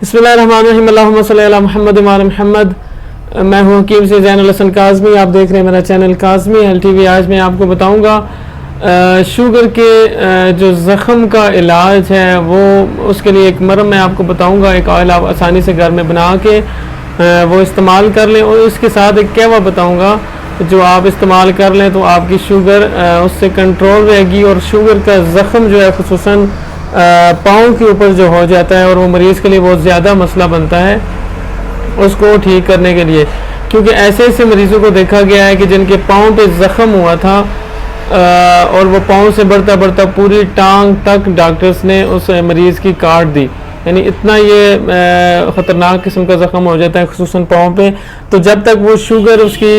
बिस्मिल्लाहिर्रहमानिर्रहीम अल्लाहुम्मा सल्ली अला मुहम्मद व आला मुहम्मद। मैं हूँ हकीम से ज़ैनुल हसन काज़मी। आप देख रहे हैं मेरा चैनल काज़मी LTV। आज मैं आपको बताऊँगा शुगर के जो ज़ख़म का इलाज है वो उसके लिए एक मरहम मैं आपको बताऊँगा। एक ऑयल आप आसानी से घर में बना के वो इस्तेमाल कर लें, और उसके साथ एक कहवा बताऊँगा जो आप इस्तेमाल कर लें तो आपकी शुगर उससे कंट्रोल रहेगी। और शुगर का ज़ख़म जो है ख़ुसूसन पाँव के ऊपर जो हो जाता है और वो मरीज़ के लिए बहुत ज़्यादा मसला बनता है उसको ठीक करने के लिए, क्योंकि ऐसे ऐसे मरीज़ों को देखा गया है कि जिनके पाँव पे ज़ख़म हुआ था और वो पाँव से बढ़ता बढ़ता पूरी टांग तक डॉक्टर्स ने उस मरीज़ की काट दी। यानी इतना ये ख़तरनाक किस्म का ज़ख़म हो जाता है ख़ुसूसन पाँव पे। तो जब तक वो शुगर उसकी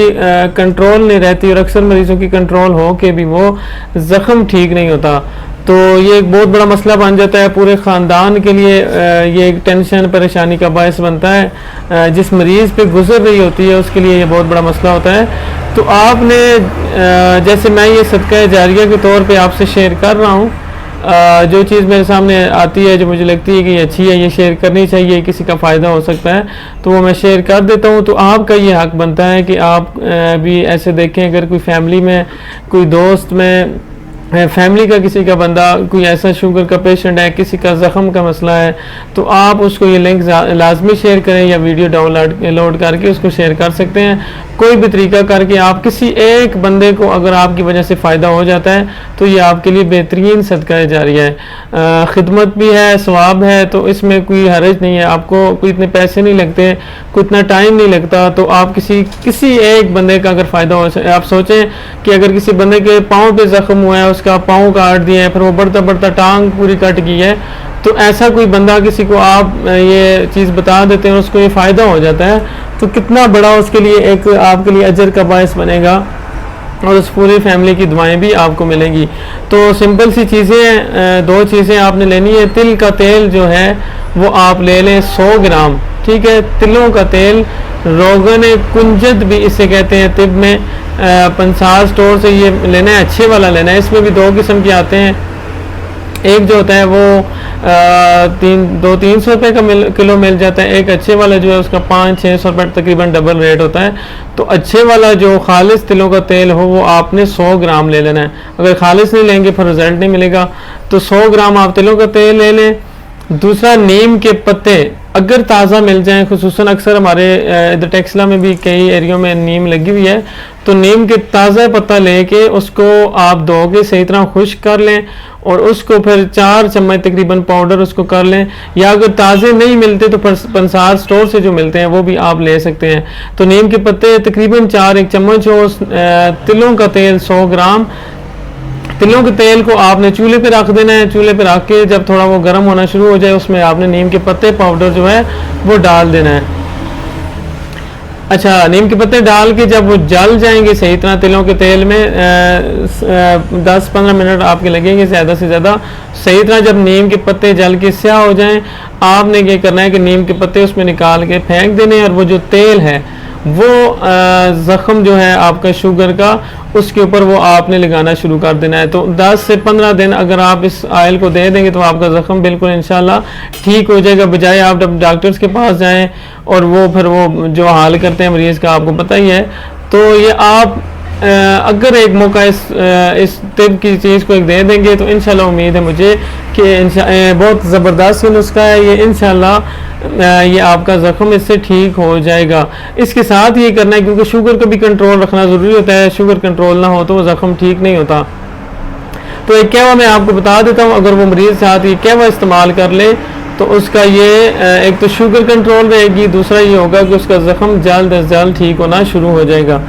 कंट्रोल नहीं रहती, और अक्सर मरीज़ों की कंट्रोल हो के भी वो ज़ख़म ठीक नहीं होता, तो ये एक बहुत बड़ा मसला बन जाता है पूरे ख़ानदान के लिए। ये एक टेंशन परेशानी का बायस बनता है। जिस मरीज़ पे गुजर रही होती है उसके लिए ये बहुत बड़ा मसला होता है। तो आपने जैसे मैं ये सदका जारिया के तौर पे आपसे शेयर कर रहा हूँ, जो चीज़ मेरे सामने आती है जो मुझे लगती है कि ये अच्छी है, ये शेयर करनी चाहिए, किसी का फ़ायदा हो सकता है, तो वो मैं शेयर कर देता हूँ। तो आपका ये हक़ बनता है कि आप भी ऐसे देखें। अगर कोई फैमिली में, कोई दोस्त में, फैमिली का किसी का बंदा कोई ऐसा शुगर का पेशेंट है, किसी का ज़ख़म का मसला है, तो आप उसको ये लिंक लाजमी शेयर करें या वीडियो डाउनलोड करके उसको शेयर कर सकते हैं। कोई भी तरीका करके आप किसी एक बंदे को अगर आपकी वजह से फ़ायदा हो जाता है तो ये आपके लिए बेहतरीन सदका जारिया है। ख़िदमत भी है, सवाब है, तो इसमें कोई हर्ज नहीं है। आपको कोई इतने पैसे नहीं लगते, कोई इतना टाइम नहीं लगता। तो आप किसी एक बंदे का अगर फ़ायदा हो, आप सोचें कि अगर किसी बंदे के पाँव पे ज़ख़म हुआ है, उसका पाँव काट दिया है, फिर वो बढ़ता बढ़ता टांग पूरी कट गई है, तो ऐसा कोई बंदा किसी को आप ये चीज़ बता देते हैं, उसको ये फ़ायदा हो जाता है, तो कितना बड़ा उसके लिए एक आपके लिए अजर का बायस बनेगा, और उस पूरी फैमिली की दुआएं भी आपको मिलेंगी। तो सिंपल सी चीज़ें, दो चीज़ें आपने लेनी है। तिल का तेल जो है वो आप ले लें 100 ग्राम, ठीक है। तिलों का तेल, रोगन कुंजत भी इसे कहते हैं तिब में, पंसार स्टोर से ये लेना है, अच्छे वाला लेना है। इसमें भी दो किस्म के आते हैं। एक जो होता है वो 200-300 रुपये का किलो मिल जाता है। एक अच्छे वाला जो है उसका 500-600 रुपये तकरीबन डबल रेट होता है। तो अच्छे वाला जो खालिस तिलों का तेल हो वो आपने 100 ग्राम ले लेना है। अगर खालिस नहीं लेंगे फिर रिजल्ट नहीं मिलेगा। तो 100 ग्राम आप तिलों का तेल ले लें। दूसरा, नीम के पत्ते अगर ताज़ा मिल जाएं, खुसूसन अक्सर हमारे इधर टेक्सला में भी कई एरियो में नीम लगी हुई है, तो नीम के ताज़ा पत्ता लेके उसको आप धो के सही तरह खुश्क कर लें, और उसको फिर 4 चम्मच तकरीबन पाउडर उसको कर लें। या अगर ताज़े नहीं मिलते तो पंसार स्टोर से जो मिलते हैं वो भी आप ले सकते हैं। तो नीम के पत्ते तकरीबन 1 चम्मच हो, तिलों का तेल 100 ग्राम। तिलों के तेल को आपने चूल्हे पे रख देना है। चूल्हे पे रख के जब थोड़ा वो गर्म होना शुरू हो जाए उसमें आपने नीम के पत्ते पाउडर जो है वो डाल देना है। अच्छा, नीम के पत्ते डाल के जब वो जल जाएंगे सही तरह तिलों के तेल में, 10-15 मिनट आपके लगेंगे ज़्यादा से ज़्यादा। सही तरह जब नीम के पत्ते जल के स्याह हो जाएं, आपने ये करना है कि नीम के पत्ते उसमें निकाल के फेंक देने, और वो जो तेल है वो ज़ख़म जो है आपका शुगर का, उसके ऊपर वो आपने लगाना शुरू कर देना है। तो 10 से 15 दिन अगर आप इस ऑयल को दे देंगे तो आपका ज़ख़म बिल्कुल इंशाल्लाह ठीक हो जाएगा। बजाय आप डॉक्टर्स के पास जाएं और वो फिर वो जो हाल करते हैं मरीज़ का आपको पता ही है। तो ये आप अगर एक मौका इस तिब की चीज़ को एक दे देंगे तो इंशाल्लाह उम्मीद है मुझे कि बहुत ज़बरदस्त नुस्खा है ये। इंशाल्लाह ये आपका ज़ख़म इससे ठीक हो जाएगा। इसके साथ ये करना है क्योंकि शुगर को भी कंट्रोल रखना ज़रूरी होता है। शुगर कंट्रोल ना हो तो वो ज़ख़म ठीक नहीं होता। तो एक कहवा मैं आपको बता देता हूँ, अगर वो मरीज़ साथ ये कहवा इस्तेमाल कर ले तो उसका ये एक तो शुगर कंट्रोल रहेगी, दूसरा ये होगा कि उसका ज़ख़म जल्द अज जल्द ठीक होना शुरू हो जाएगा।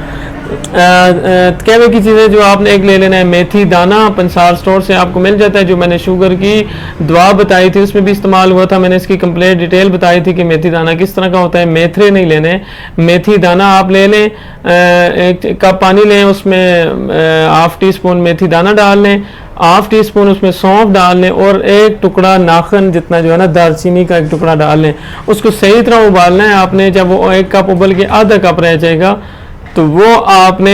कहवे की चीज़ें जो आपने एक ले लेना है, मेथी दाना पंसार स्टोर से आपको मिल जाता है। जो मैंने शुगर की दवा बताई थी उसमें भी इस्तेमाल हुआ था। मैंने इसकी कंप्लीट डिटेल बताई थी कि मेथी दाना किस तरह का होता है। मेथरे नहीं लेने, मेथी दाना आप ले लें। 1 कप पानी लें, उसमें 1/2 टीस्पून मेथी दाना डाल लें, 1/2 टीस्पून उसमें सौंफ डाल लें, और 1 टुकड़ा नाखन जितना जो है ना दालचीनी का 1 टुकड़ा डाल लें। उसको सही तरह उबालना है आपने। जब वो 1 कप उबल के आधा कप रह जाएगा तो वो आपने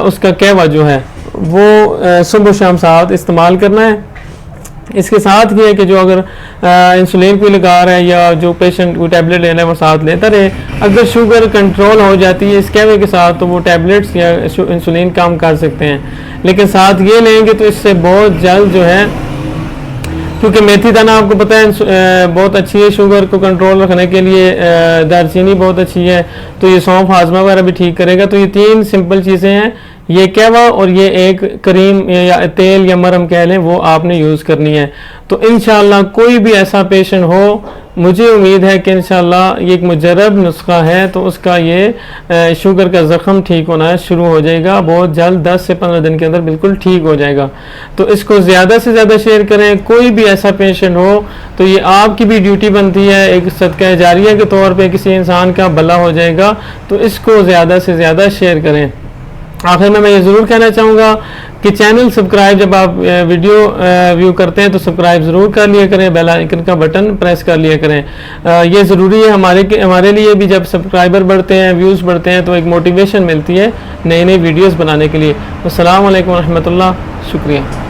उसका कहवा जो है वो सुबह शाम साथ इस्तेमाल करना है। इसके साथ ये है कि जो अगर इंसुलिन कोई लगा रहा है या जो पेशेंट कोई टैबलेट ले रहा है वो साथ लेता रहे, अगर शुगर कंट्रोल हो जाती है इस कहवे के साथ तो वो टैबलेट्स या इंसुलिन काम कर सकते हैं। लेकिन साथ ये लेंगे तो इससे बहुत जल्द जो है, क्योंकि मेथी दाना आपको पता है बहुत अच्छी है शुगर को कंट्रोल रखने के लिए, दालचीनी बहुत अच्छी है, तो ये सौंफ हाजमा वगैरह भी ठीक करेगा। तो ये 3 सिंपल चीज़ें हैं, ये कहवा और ये एक क्रीम या तेल या मरहम कह लें, वो आपने यूज़ करनी है। तो इंशाल्लाह कोई भी ऐसा पेशेंट हो, मुझे उम्मीद है कि इंशाल्लाह ये एक मुजरब नुस्खा है, तो उसका ये शुगर का ज़ख़म ठीक होना शुरू हो जाएगा बहुत जल्द, 10 से 15 दिन के अंदर बिल्कुल ठीक हो जाएगा। तो इसको ज़्यादा से ज़्यादा शेयर करें। कोई भी ऐसा पेशेंट हो तो ये आपकी भी ड्यूटी बनती है, एक सदका जारिया के तौर पर किसी इंसान का भला हो जाएगा, तो इसको ज़्यादा से ज़्यादा शेयर करें। आखिर में मैं ये ज़रूर कहना चाहूँगा कि चैनल सब्सक्राइब जब आप वीडियो व्यू करते हैं तो सब्सक्राइब ज़रूर कर लिया करें, बेल आइकन का बटन प्रेस कर लिया करें। ये ज़रूरी है हमारे लिए भी। जब सब्सक्राइबर बढ़ते हैं, व्यूज़ बढ़ते हैं, तो एक मोटिवेशन मिलती है नई नई वीडियोज़ बनाने के लिए। अस्सलाम वालेकुम रहमतुल्लाह, शुक्रिया।